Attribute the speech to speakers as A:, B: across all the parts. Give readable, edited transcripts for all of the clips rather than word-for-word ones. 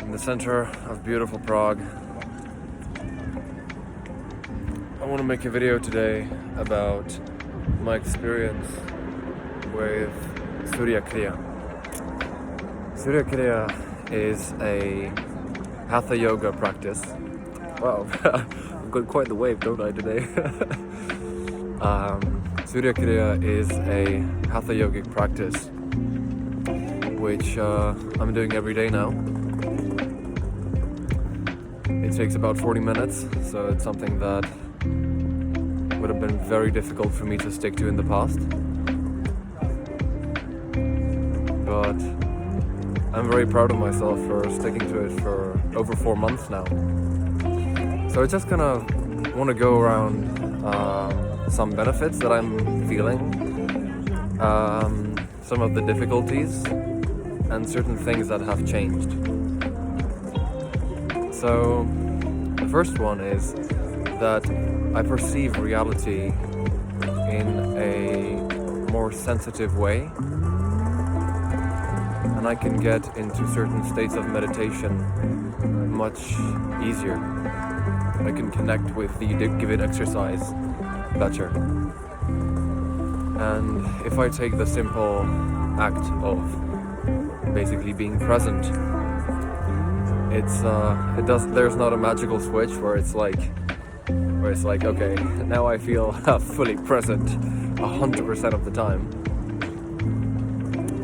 A: in the center of beautiful Prague. I want to make a video today about my experience with Surya Kriya. Surya Kriya is a hatha yoga practice. Wow, I've got quite the wave, don't I, today? Surya Kriya is a hatha yogic practice which I'm doing every day now. It takes about 40 minutes, so it's something that would have been very difficult for me to stick to in the past. But I'm very proud of myself for sticking to it for over 4 months now. So I just kind of want to go around some benefits that I'm feeling, some of the difficulties, and certain things that have changed. So the first one is that I perceive reality in a more sensitive way, and I can get into certain states of meditation much easier. I can connect with the given exercise better. And if I take the simple act of basically being present, there's not a magical switch where it's like okay, now I feel fully present 100% of the time.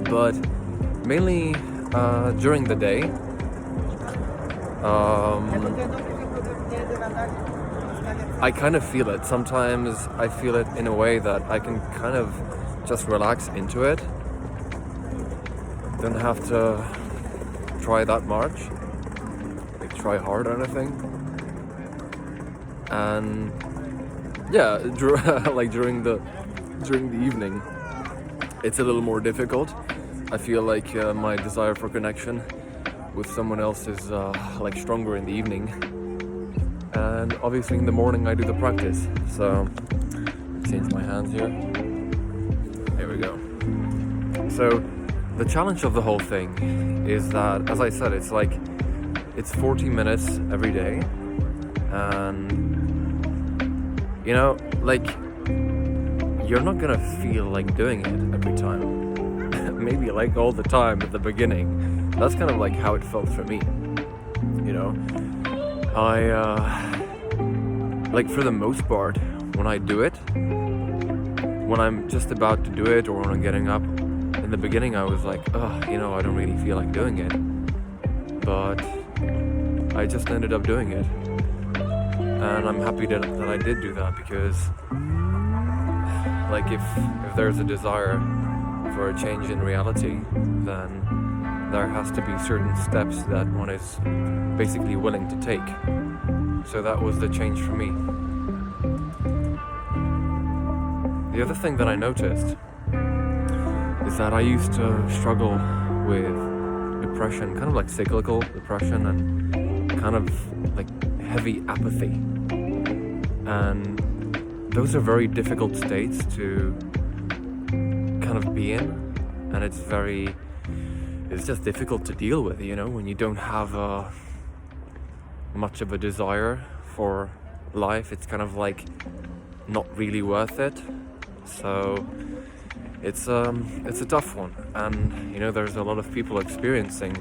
A: But mainly during the day, I kind of feel it. Sometimes I feel it in a way that I can kind of just relax into it. Don't have to try that much, like try hard or anything. And yeah, like during the evening, it's a little more difficult. I feel like my desire for connection with someone else is like stronger in the evening. And obviously in the morning I do the practice. So change my hands here. There we go. So the challenge of the whole thing is that, as I said, it's 40 minutes every day, and you know, like, you're not gonna feel like doing it every time. Maybe like all the time at the beginning. That's kind of like how it felt for me. You know, I like, for the most part, when I do it, when I'm just about to do it or when I'm getting up, in the beginning I was like, you know, I don't really feel like doing it. But I just ended up doing it. And I'm happy that I did do that, because like if there's a desire for a change in reality, then there has to be certain steps that one is basically willing to take. So that was the change for me. The other thing that I noticed is that I used to struggle with depression, kind of like cyclical depression and kind of like heavy apathy. And those are very difficult states to kind of be in, and it's just difficult to deal with, you know, when you don't have much of a desire for life. It's kind of like not really worth it. So it's a tough one, and you know, there's a lot of people experiencing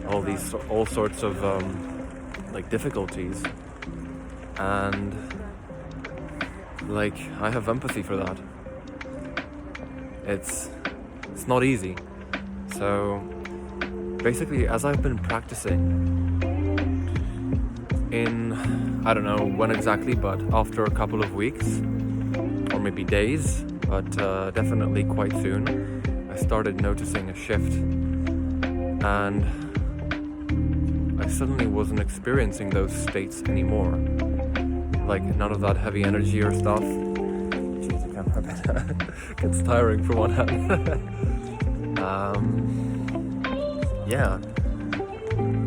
A: all sorts of like difficulties, and like, I have empathy for that. It's not easy. So basically, as I've been practicing in, I don't know when exactly, but after a couple of weeks or maybe days, but definitely quite soon, I started noticing a shift, and I suddenly wasn't experiencing those states anymore. Like, none of that heavy energy or stuff. Jeez, I can't remember. It's tiring for one hand. Yeah.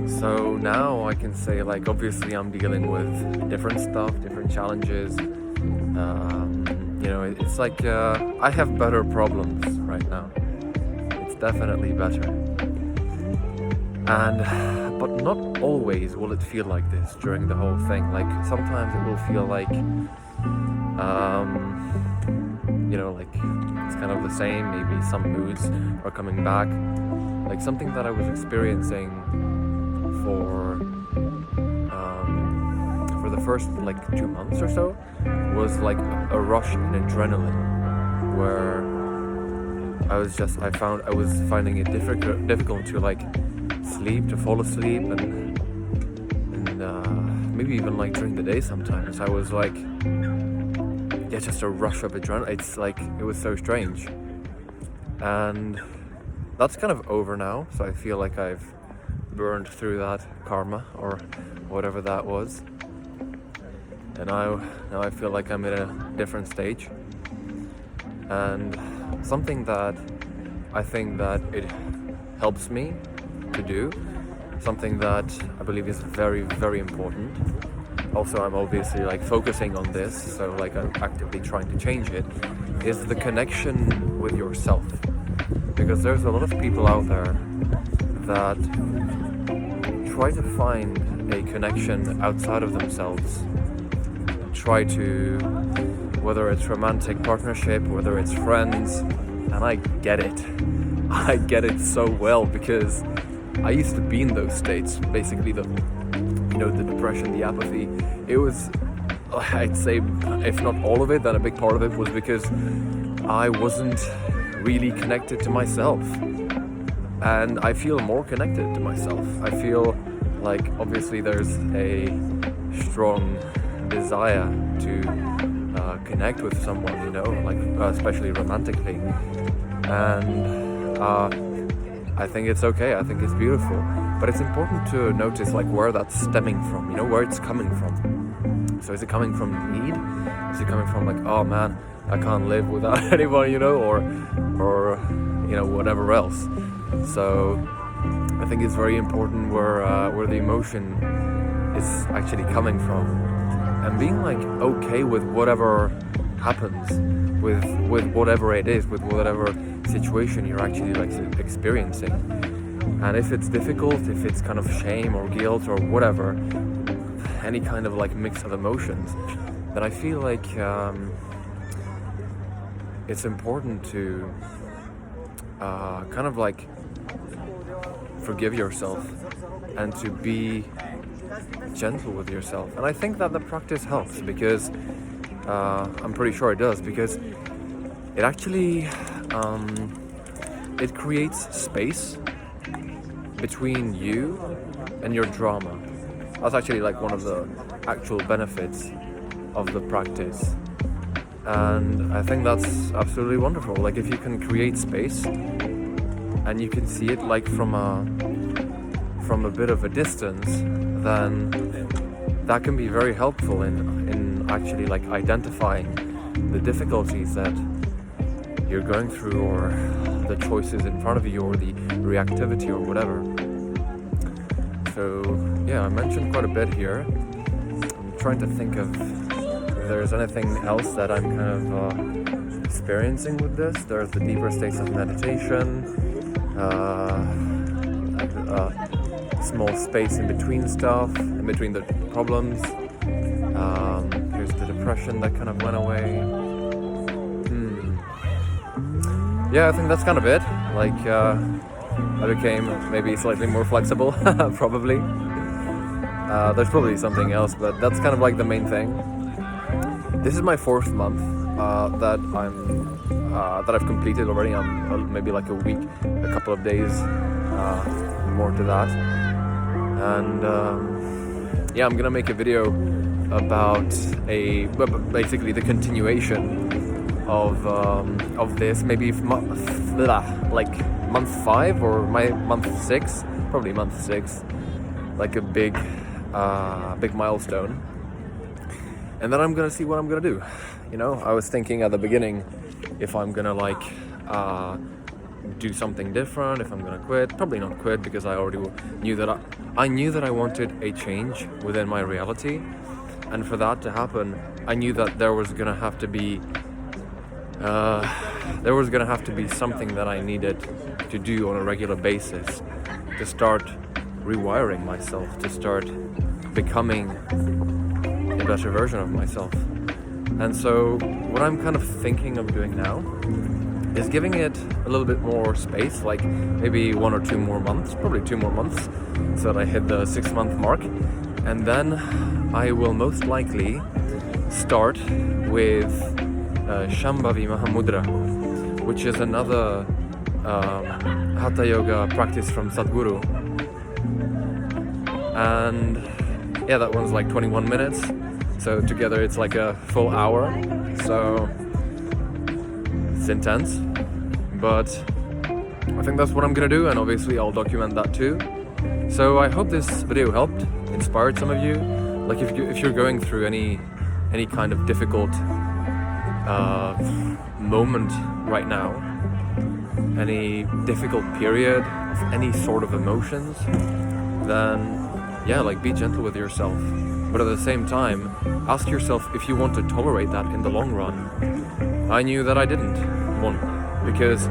A: So now I can say, like, obviously I'm dealing with different stuff, different challenges. You know, it's like I have better problems right now. It's definitely better. but not always will it feel like this during the whole thing. Like sometimes it will feel like, like it's kind of the same. Maybe some moods are coming back. Like something that I was experiencing for the first like 2 months or so was like a rush in adrenaline, where I found I was finding it difficult to like sleep, to fall asleep, and maybe even like during the day sometimes. I was like, yeah, just a rush of adrenaline. It's like, it was so strange. And that's kind of over now, so I feel like I've burned through that karma or whatever that was. And now I feel like I'm in a different stage. And something that I think that it helps me to do, something that I believe is very, very important. Also, I'm obviously like focusing on this, so like I'm actively trying to change it, is the connection with yourself. Because there's a lot of people out there that try to find a connection outside of themselves. Try to, whether it's romantic partnership, whether it's friends, and I get it. I get it so well, because I used to be in those states. Basically the depression, the apathy. It was, I'd say, if not all of it, then a big part of it was because I wasn't really connected to myself. And I feel more connected to myself. I feel like obviously there's a strong desire to connect with someone, like especially romantically. And I think it's okay. I think it's beautiful. But it's important to notice like where that's stemming from, where it's coming from. So is it coming from need? Is it coming from like, oh man, I can't live without anyone, or whatever else. So I think it's very important where the emotion is actually coming from, and being like okay with whatever happens, with whatever it is, with whatever situation you're actually like experiencing. And if it's difficult, if it's kind of shame or guilt or whatever, any kind of like mix of emotions, then I feel like it's important to kind of like forgive yourself and to be gentle with yourself. And I think that the practice helps, because I'm pretty sure it does, because it actually it creates space between you and your drama. That's actually like one of the actual benefits of the practice. And I think that's absolutely wonderful. Like if you can create space and you can see it like from a bit of a distance, then that can be very helpful in actually like identifying the difficulties that you're going through, or the choices in front of you, or the reactivity or whatever. So yeah, I mentioned quite a bit here. I'm trying to think of if there's anything else that I'm kind of experiencing with this. There's the deeper states of meditation, small space in between stuff, in between the problems. Here's the depression that kind of went away. Yeah, I think that's kind of it. Like, I became maybe slightly more flexible, probably. There's probably something else, but that's kind of like the main thing. This is my 4th month that I've completed already. I'm maybe like a week, a couple of days more to that. And yeah, I'm gonna make a video about basically the continuation of this, maybe like month 5 or month 6, probably month 6, like a big milestone. And then I'm gonna see what I'm gonna do. I was thinking at the beginning if I'm gonna like do something different, if I'm gonna quit. Probably not quit, because I already knew that I wanted a change within my reality, and for that to happen, I knew that there was gonna have to be something that I needed to do on a regular basis to start rewiring myself to start becoming a better version of myself. And so what I'm kind of thinking of doing now is giving it a little bit more space, like maybe 1 or 2 more months, probably 2 more months, so that I hit the 6-month mark. And then I will most likely start with Shambhavi Mahamudra, which is another Hatha Yoga practice from Sadhguru. And yeah, that one's like 21 minutes. So together it's like a full hour. So it's intense. But I think that's what I'm gonna do, and obviously I'll document that too. So I hope this video helped, inspired some of you. Like if you're going through any kind of difficult moment right now, any difficult period of any sort of emotions, then yeah, like be gentle with yourself. But at the same time, ask yourself if you want to tolerate that in the long run. I knew that I didn't want, because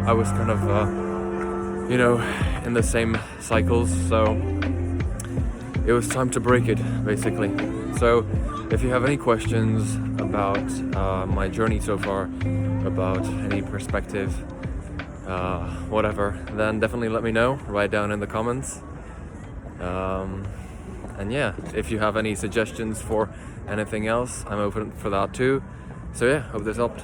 A: I was kind of, in the same cycles, so it was time to break it, basically. So if you have any questions about my journey so far, about any perspective, whatever, then definitely let me know, write down in the comments. And yeah, if you have any suggestions for anything else, I'm open for that too. So yeah, hope this helped.